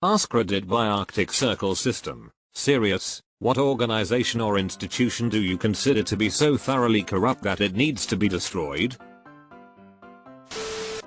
AskReddit by Arctic Circle System. Serious, what organization or institution do you consider to be so thoroughly corrupt that it needs to be destroyed?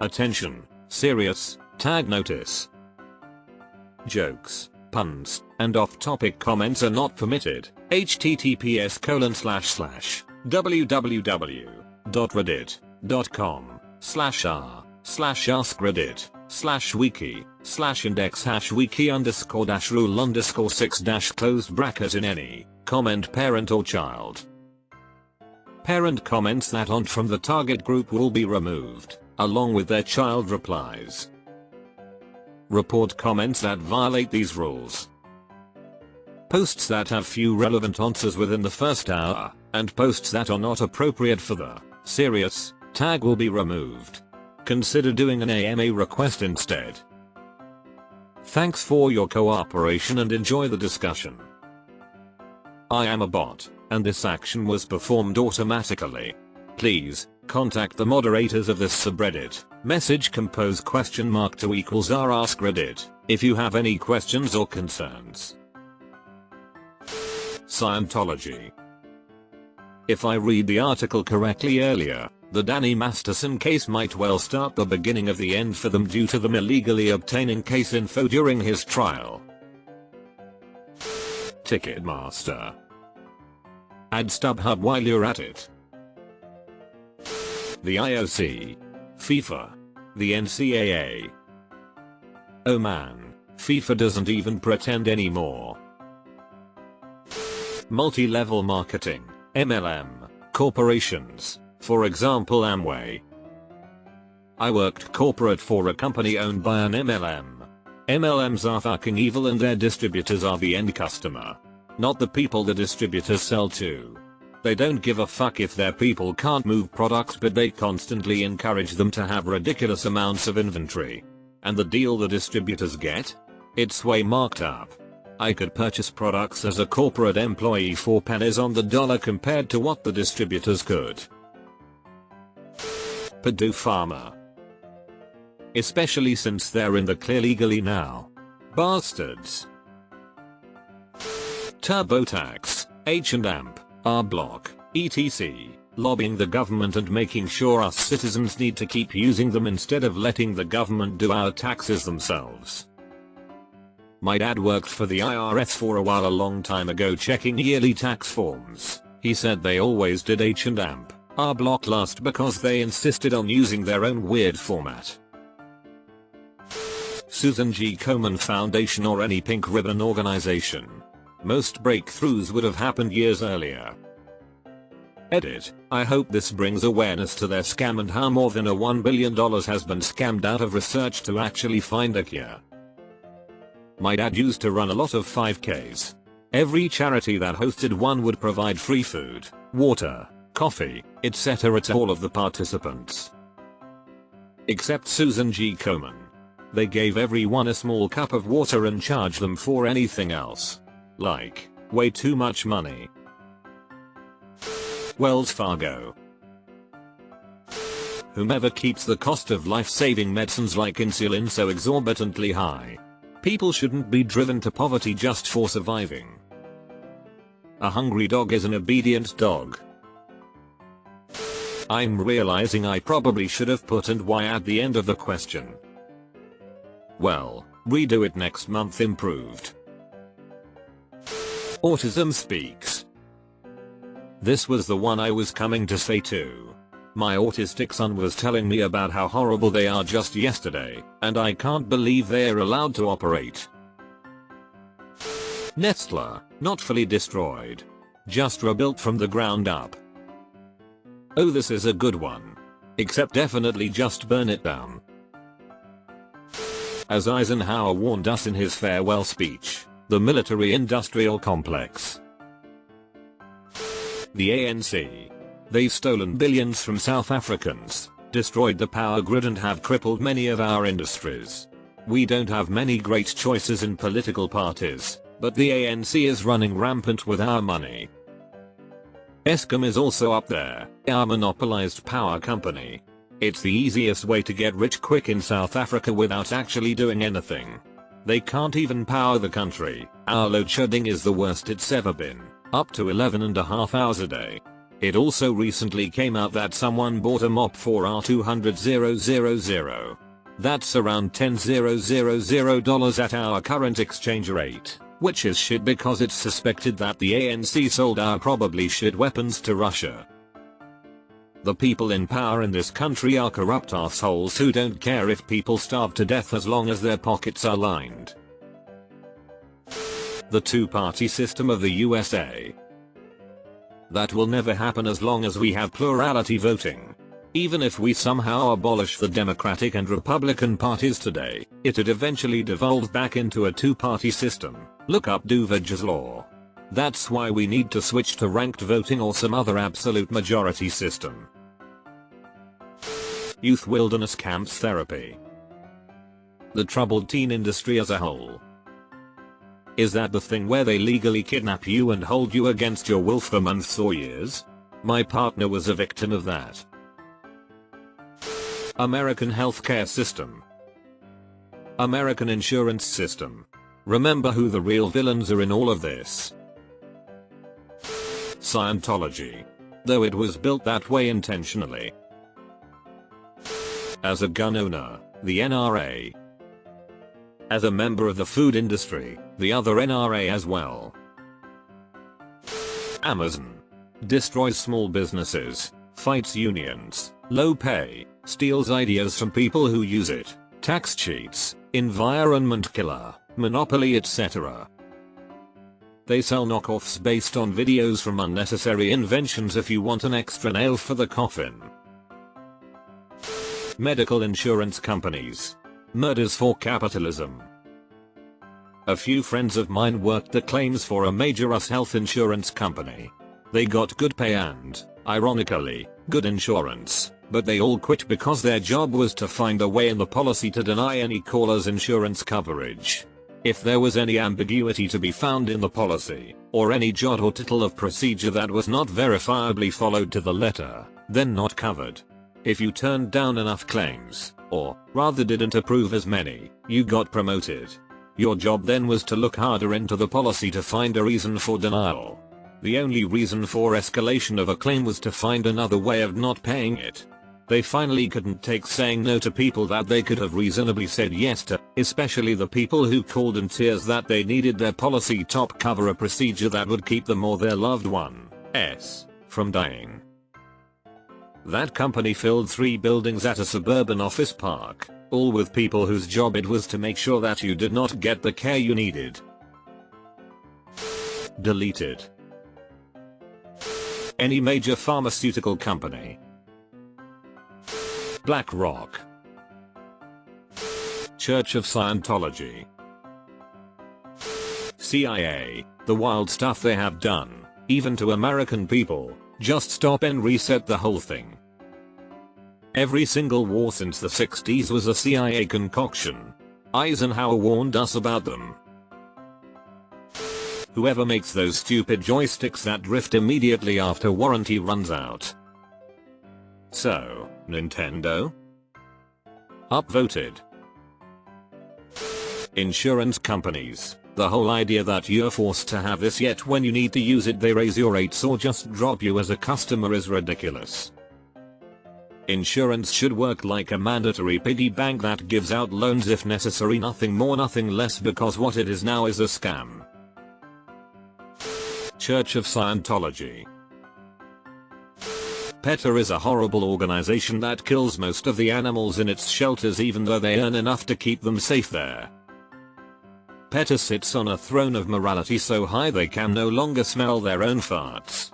Attention. Serious. Tag notice. Jokes, puns, and off-topic comments are not permitted. https://www.reddit.com/r/wiki/index-wiki_rule_6- in any comment parent or child. Parent comments that aren't from the target group will be removed, along with their child replies. Report comments that violate these rules. Posts that have few relevant answers within the first hour, and posts that are not appropriate for the serious tag will be removed. Consider doing an AMA request instead. Thanks for your cooperation and enjoy the discussion. I am a bot, and this action was performed automatically. Please contact the moderators of this subreddit. Message compose ?2 =r AskReddit if you have any questions or concerns. Scientology. If I read the article correctly earlier, the Danny Masterson case might well start the beginning of the end for them due to them illegally obtaining case info during his trial. Ticketmaster. Add StubHub while you're at it. The IOC. FIFA. The NCAA. Oh man, FIFA doesn't even pretend anymore. Multi-level marketing, MLM, corporations, for example Amway. I worked corporate for a company owned by an MLM. MLMs are fucking evil and their distributors are the end customer, not the people the distributors sell to. They don't give a fuck if their people can't move products, but they constantly encourage them to have ridiculous amounts of inventory. And the deal the distributors get? It's way marked up. I could purchase products as a corporate employee for pennies on the dollar compared to what the distributors could. Purdue Pharma. Especially since they're in the clear legally now. Bastards. TurboTax, H&AMP, R-Block, etc. Lobbying the government and making sure us citizens need to keep using them instead of letting the government do our taxes themselves. My dad worked for the IRS for a while a long time ago checking yearly tax forms. He said they always did H&AMP, R-Block last because they insisted on using their own weird format. Susan G. Komen Foundation or any pink ribbon organization. Most breakthroughs would have happened years earlier. Edit. I hope this brings awareness to their scam and how more than $1 billion has been scammed out of research to actually find a cure. My dad used to run a lot of 5Ks. Every charity that hosted one would provide free food, water, coffee, etc. to all of the participants. Except Susan G. Komen. They gave everyone a small cup of water and charged them for anything else. Like, way too much money. Wells Fargo. Whomever keeps the cost of life-saving medicines like insulin so exorbitantly high. People shouldn't be driven to poverty just for surviving. A hungry dog is an obedient dog. I'm realizing I probably should have put "and why" at the end of the question. Well, redo it next month improved. Autism Speaks. This was the one I was coming to say too. My autistic son was telling me about how horrible they are just yesterday, and I can't believe they're allowed to operate. Nestle, not fully destroyed. Just rebuilt from the ground up. Oh, this is a good one. Except definitely just burn it down. As Eisenhower warned us in his farewell speech, the military-industrial complex. The ANC. They've stolen billions from South Africans, destroyed the power grid and have crippled many of our industries. We don't have many great choices in political parties, but the ANC is running rampant with our money. Eskom is also up there, our monopolized power company. It's the easiest way to get rich quick in South Africa without actually doing anything. They can't even power the country. Our load shedding is the worst it's ever been, up to 11.5 hours a day. It also recently came out that someone bought a mop for R200,000. That's around $10,000 at our current exchange rate, which is shit because it's suspected that the ANC sold our probably shit weapons to Russia. The people in power in this country are corrupt assholes who don't care if people starve to death as long as their pockets are lined. The two-party system of the USA. That will never happen as long as we have plurality voting. Even if we somehow abolish the Democratic and Republican parties today, it'd eventually devolve back into a two-party system. Look up Duvage's law. That's why we need to switch to ranked voting or some other absolute majority system. Youth wilderness camps therapy. The troubled teen industry as a whole. Is that the thing where they legally kidnap you and hold you against your will for months or years? My partner was a victim of that. American healthcare system. American insurance system. Remember who the real villains are in all of this. Scientology. Though it was built that way intentionally. As a gun owner, the NRA. As a member of the food industry, the other NRA as well. Amazon. Destroys small businesses, fights unions, low pay, steals ideas from people who use it, tax cheats, environment killer, monopoly etc. They sell knockoffs based on videos from unnecessary inventions if you want an extra nail for the coffin. Medical insurance companies. Murders for capitalism. A few friends of mine worked the claims for a major US health insurance company. They got good pay and, ironically, good insurance, but they all quit because their job was to find a way in the policy to deny any caller's insurance coverage. If there was any ambiguity to be found in the policy, or any jot or tittle of procedure that was not verifiably followed to the letter, then not covered. If you turned down enough claims, or rather didn't approve as many, you got promoted. Your job then was to look harder into the policy to find a reason for denial. The only reason for escalation of a claim was to find another way of not paying it. They finally couldn't take saying no to people that they could have reasonably said yes to, especially the people who called in tears that they needed their policy top cover a procedure that would keep them or their loved ones from dying. That company filled 3 buildings at a suburban office park, all with people whose job it was to make sure that you did not get the care you needed. Deleted. Any major pharmaceutical company. BlackRock. Church of Scientology. CIA, the wild stuff they have done, even to American people, just stop and reset the whole thing. Every single war since the 60s was a CIA concoction. Eisenhower warned us about them. Whoever makes those stupid joysticks that drift immediately after warranty runs out. So, Nintendo? Upvoted. Insurance companies. The whole idea that you're forced to have this yet when you need to use it they raise your rates or just drop you as a customer is ridiculous. Insurance should work like a mandatory piggy bank that gives out loans if necessary, nothing more nothing less, because what it is now is a scam. Church of Scientology. PETA is a horrible organization that kills most of the animals in its shelters even though they earn enough to keep them safe there. PETA sits on a throne of morality so high they can no longer smell their own farts.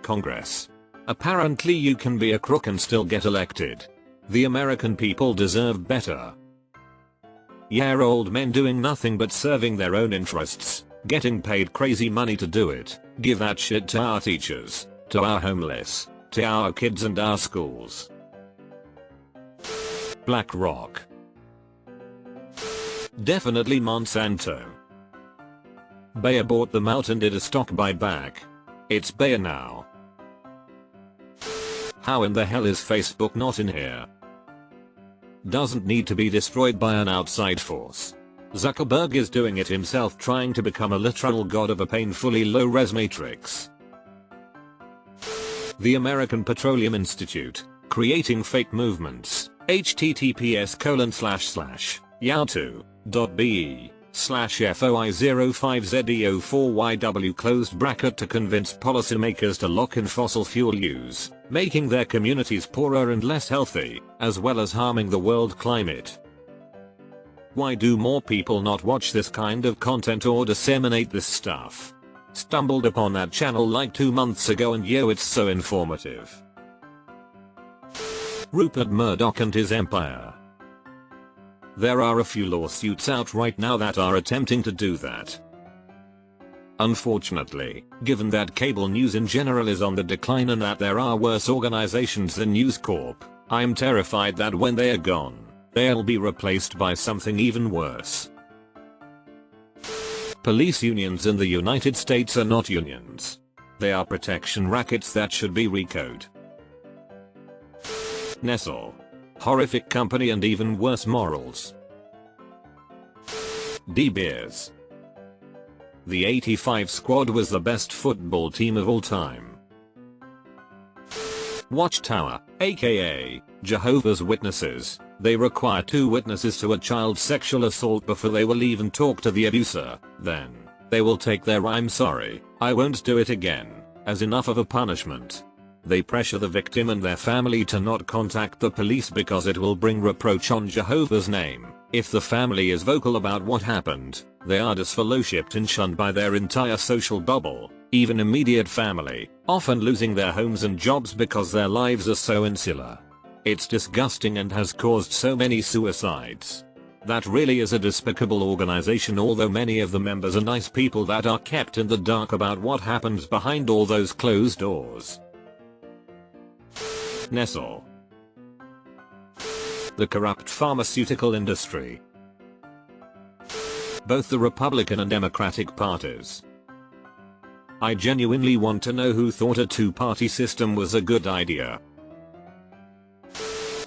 Congress. Apparently you can be a crook and still get elected. The American people deserve better. Yeah, old men doing nothing but serving their own interests, getting paid crazy money to do it. Give that shit to our teachers, to our homeless, to our kids and our schools. BlackRock. Definitely Monsanto. Bayer bought them out and did a stock buyback. It's Bayer now. How in the hell is Facebook not in here? doesn't need to be destroyed by an outside force. Zuckerberg is doing it himself, trying to become a literal god of a painfully low-res matrix. The American Petroleum Institute, creating fake movements. https://yahoo.be/FOI05ZEO4YW closed bracket to convince policymakers to lock in fossil fuel use, making their communities poorer and less healthy, as well as harming the world climate. Why do more people not watch this kind of content or disseminate this stuff? Stumbled upon that channel like 2 months ago and yo, it's so informative. Rupert Murdoch and his empire. There are a few lawsuits out right now that are attempting to do that. Unfortunately, given that cable news in general is on the decline and that there are worse organizations than News Corp, I'm terrified that when they are gone, they'll be replaced by something even worse. Police unions in the United States are not unions. They are protection rackets that should be RICO'd. Nestle. Horrific company and even worse morals. De Beers. The 85 squad was the best football team of all time. Watchtower, aka Jehovah's Witnesses. They require 2 witnesses to a child sexual assault before they will even talk to the abuser. Then, they will take their "I'm sorry, I won't do it again" as enough of a punishment. They pressure the victim and their family to not contact the police because it will bring reproach on Jehovah's name. If the family is vocal about what happened, they are disfellowshipped and shunned by their entire social bubble, even immediate family, often losing their homes and jobs because their lives are so insular. It's disgusting and has caused so many suicides. That really is a despicable organization, although many of the members are nice people that are kept in the dark about what happens behind all those closed doors. Nestle. The corrupt pharmaceutical industry. Both the Republican and Democratic parties. I genuinely want to know who thought a 2-party system was a good idea.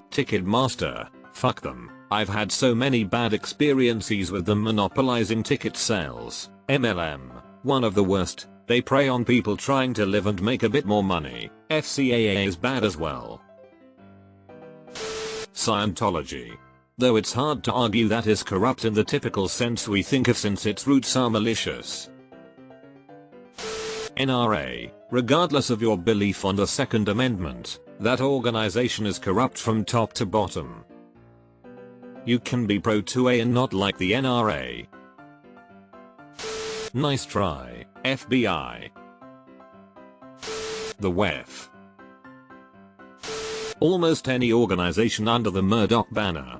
Ticketmaster, fuck them. I've had so many bad experiences with them monopolizing ticket sales. MLM, one of the worst. They prey on people trying to live and make a bit more money. FCAA is bad as well. Scientology. Though it's hard to argue that is corrupt in the typical sense we think of, since its roots are malicious. NRA. Regardless of your belief on the Second Amendment, that organization is corrupt from top to bottom. You can be pro-2A and not like the NRA. Nice try, FBI. The WEF. Almost any organization under the Murdoch banner